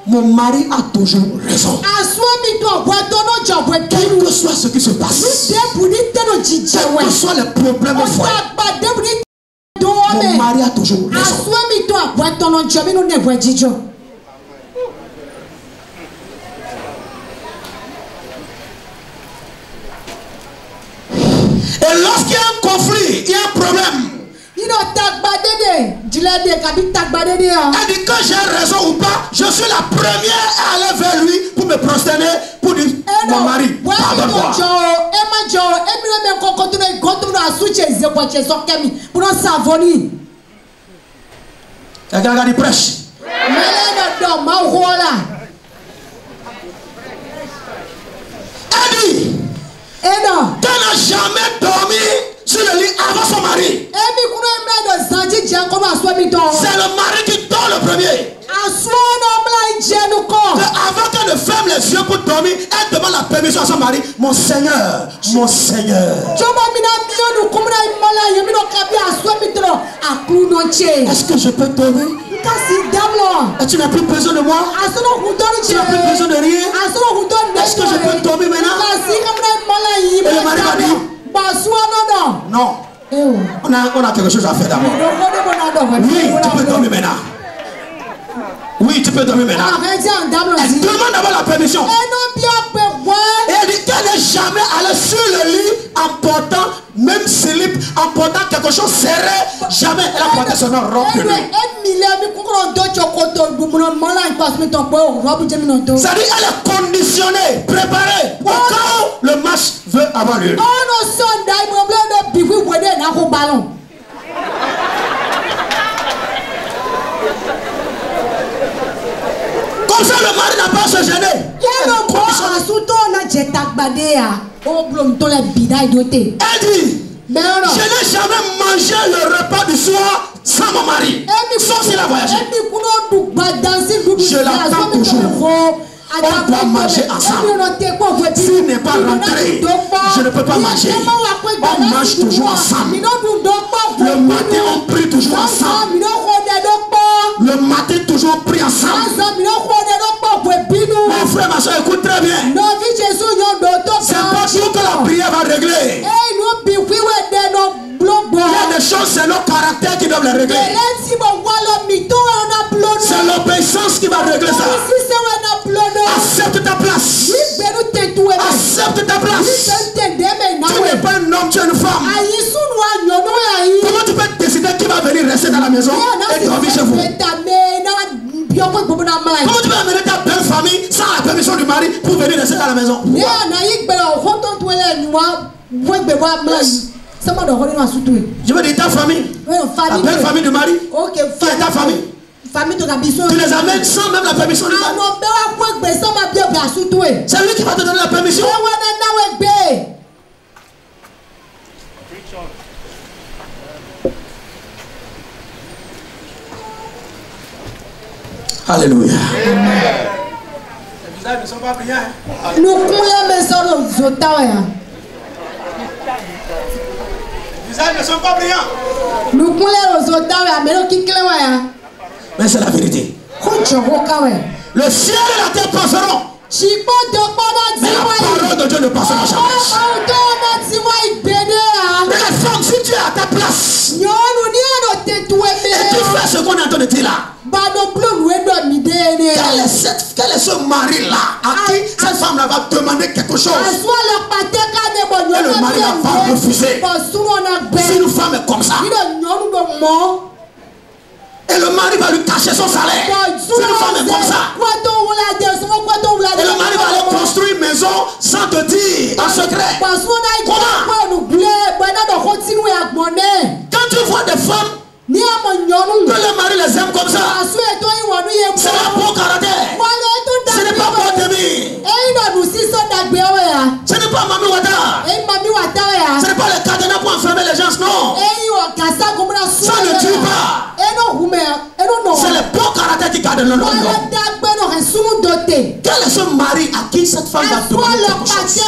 mon mari a toujours raison. Quel que soit ce qui se passe, quel que soit le problème au foyer, mon mari a toujours raison. Et lorsqu'il y a un conflit, il y a un problème, elle dit que j'ai raison ou pas, je suis la première à aller vers lui pour me prosterner, pour dire mon mari, pardonne-moi. Quelqu'un dit prêche. Elle dit qu'elle n'a jamais dormi sur le lit avant son mari. C'est le mari qui dort le premier. Avant qu'elle ne fasse ferme les yeux pour dormir, elle demande la permission à son mari. Mon Seigneur, mon Seigneur. Est-ce que je peux dormir? Et tu n'as plus besoin de moi? Tu n'as plus besoin de rien? Est-ce que je peux dormir maintenant? Et le mari va dire non. On a quelque chose à faire d'abord. Oui, tu peux dormir maintenant. Oui, tu peux dormir maintenant. Elle demande d'abord la permission. Et elle dit qu'elle n'est jamais allée sur le lit en portant, même slip, en portant quelque chose serré. Jamais elle a porté son robe de nuit. C'est-à-dire qu'elle est conditionnée, préparée au cas où le match veut avoir lieu. Comme ça, le mari n'a pas à se gêner. Elle dit, je n'ai jamais mangé le repas du soir sans mon mari. Sauf s'il a voyagé. Je l'attends toujours. On doit manger ensemble. S'il n'est pas rentré, je ne peux pas manger. On mange toujours ensemble. Le matin, on prie toujours ensemble. Le matin, toujours prie ensemble. Mon frère, ma soeur, écoute très bien. C'est pas tout que la prière va régler. Il y a des choses, c'est nos caractères qui doivent les régler. C'est l'obéissance qui va régler ça. Accepte ta place. Accepte ta place. Tu n'es pas un homme, tu es une femme. Comment tu peux décider qui va venir rester dans la maison et dormir chez vous? Comment tu peux amener ta belle famille sans la permission du mari pour venir rester dans la maison? Je veux dire ta famille. La belle famille du mari. Qui est ta famille? Tu les amènes sans même la permission du mari. C'est lui qui va te donner la permission. Alléluia. Les visages ne sont pas brillants. Les visages ne sont pas brillants. Mais c'est la vérité. Le ciel et la terre passeront. Mais la parole de Dieu ne passera jamais. Mais la femme, si tu es à ta place et tu fais ce qu'on est en train de dire là, quel est ce mari-là à qui cette femme-là va demander quelque chose et le mari va refuser? Si une femme est comme ça et le mari va lui cacher son salaire, si une femme est comme ça et le mari va aller construire une maison sans te dire en secret, comment? Quand tu vois des femmes que les maris les aiment comme ça, c'est un bon caractère. Ce n'est pas bon Demi. Ce n'est pas Mami Wata. Ce n'est pas le cadenas pour enfermer les gens, non. Ça ne tue pas. C'est le bon caractère qui garde le nom. Quel est ce mari à qui cette femme va demander quelque chose?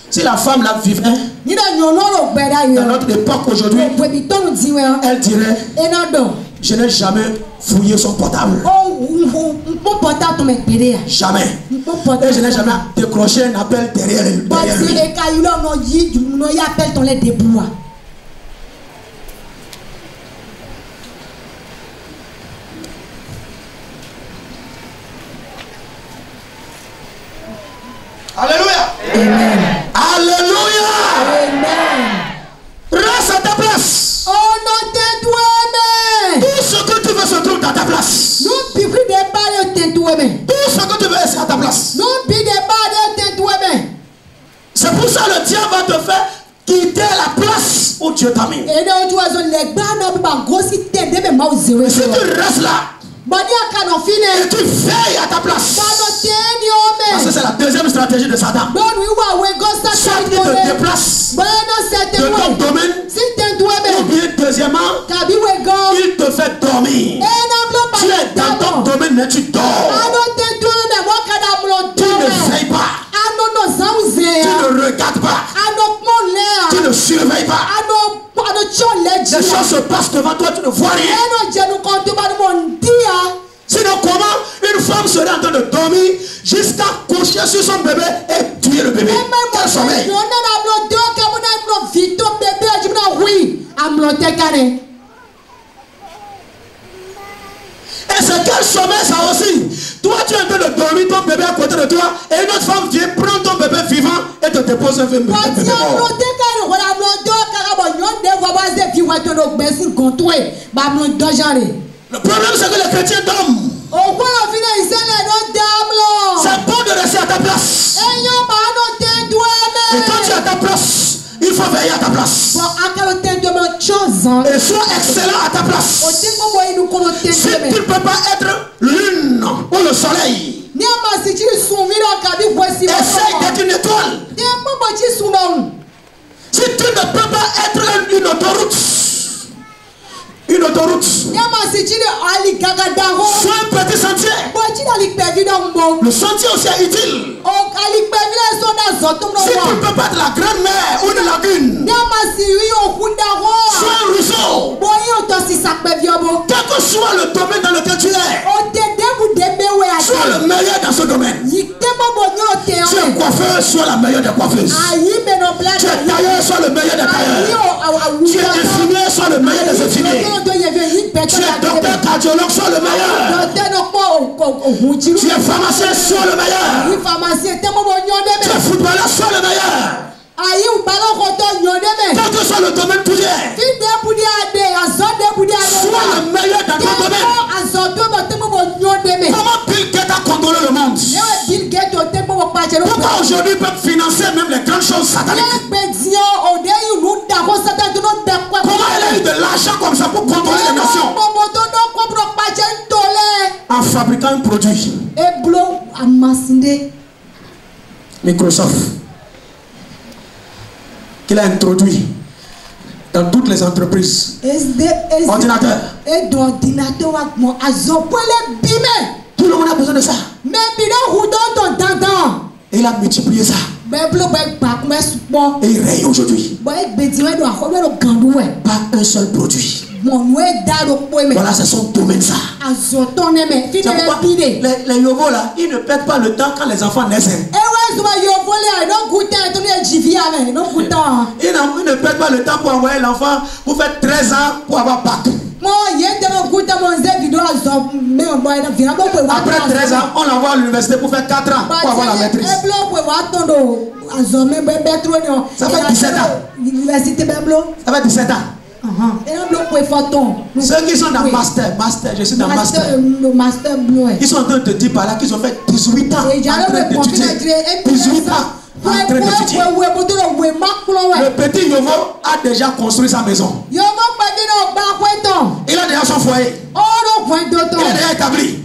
Si la femme là vivait dans notre époque aujourd'hui, elle dirait, je n'ai jamais fouillé son portable. Jamais. Et je n'ai jamais décroché un appel derrière lui. Alléluia. Amen. Alléluia. Amen. Reste à ta place. Tout ce que tu veux se trouve dans ta place. Tout ce que tu veux est à ta place. C'est pour ça que le diable va te faire quitter la place où Dieu t'a mis. Et si tu restes là et tu veilles à ta place, parce que c'est la deuxième stratégie de Satan. Soit il te déplace de ton domaine, ou bien deuxièmement, il te fait dormir. Tu es dans ton domaine mais tu dors. nuit jusqu'à coucher sur son bébé et tuer le bébé. Quel sommeil! Et c'est quel sommeil ça aussi? Toi tu es en train de dormir, ton bébé à côté de toi, et une autre femme vient prendre ton bébé vivant et te dépose un bébé mort. Le problème c'est que les chrétiens dorment. C'est bon de rester à ta place. Et quand tu es à ta place, il faut veiller à ta place. Et sois excellent à ta place. Si tu ne peux pas être lune ou le soleil, essaye d'être une étoile. Si tu ne peux pas être une autoroute, sois un petit sentier. Le sentier aussi est utile. Si tu ne peux pas être la grande mer ou une lagune, sois un ruisseau. Quel que soit le domaine dans lequel tu es, sois le meilleur dans ce domaine. Tu es coiffeur, sois la meilleure des coiffeuses. Tu es tailleur, sois le meilleur des tailleurs. Tu es infirmier, sois le meilleur des infirmiers. Tu es docteur cardiologue, sois le meilleur. Tu es pharmacien, sois le meilleur. Tu es footballeur, sois le meilleur. Quel que soit le domaine que tu es, sois le meilleur dans ton domaine. Comment Bill Gates a contrôlé le monde? Pourquoi aujourd'hui ils peuvent financer même les grandes choses sataniques? Comment il a eu de l'argent comme ça pour contrôler les nations? En fabriquant un produit. Microsoft, qu'il a introduit dans toutes les entreprises. Ordinateur. Tout le monde a besoin de ça. Et il a multiplié ça. Et il règne aujourd'hui. Pas un seul produit. Voilà, c'est son domaine ça. C'est pourquoi les Yovos là, ils ne perdent pas le temps quand les enfants naissent. Ils ne perdent pas le temps pour envoyer l'enfant pour faire 13 ans pour avoir Pâques. Après 13 ans, on l'envoie à l'université pour faire 4 ans pour avoir la maîtrise. Ça fait 17 ans. Ça fait 17 ans. Ceux qui sont dans master, je suis dans master. Ils sont en train de te dire par là qu'ils ont fait 18 ans en train d'étudier. 18 ans en train d'étudier. Le petit Yovo a déjà construit sa maison. Il a déjà son foyer. Il est déjà établi.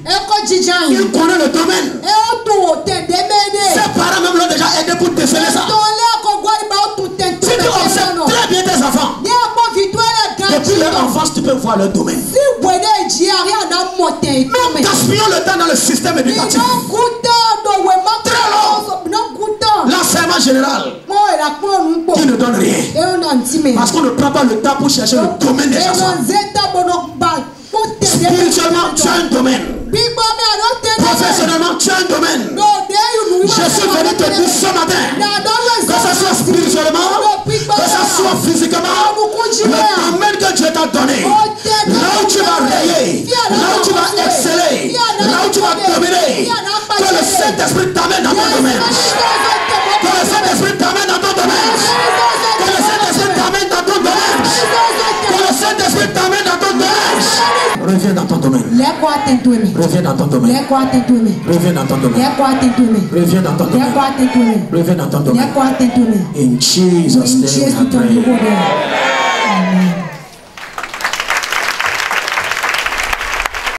Il connaît le domaine. Ses parents même l'ont déjà aidé pour déceler ça. Si tu observes très bien tes enfants, depuis leur enfance, tu peux voir leur domaine. Même gaspillons le temps dans le système éducatif. Très long. L'enseignement général qui ne donne rien. Parce qu'on ne prend pas le temps pour chercher le domaine des enfants. Spirituellement, tu as un domaine. Professionnellement, tu as un domaine. Je suis venu te dire ce matin, que ce soit spirituellement, que ce soit physiquement, le domaine que Dieu t'a donné, là où tu vas rayer, là où tu vas exceller, là où tu vas dominer, que le Saint-Esprit t'amène dans ton domaine. Que le Saint-Esprit t'amène dans ton domaine. Que le Saint-Esprit t'amène dans ton domaine. Que le Saint-Esprit t'amène dans ton domaine. Reviens dans ton domaine. Reviens dans ton domaine. Reviens dans ton domaine. Reviens dans ton domaine. Reviens dans ton domaine. In Jesus' name, I pray. Amen.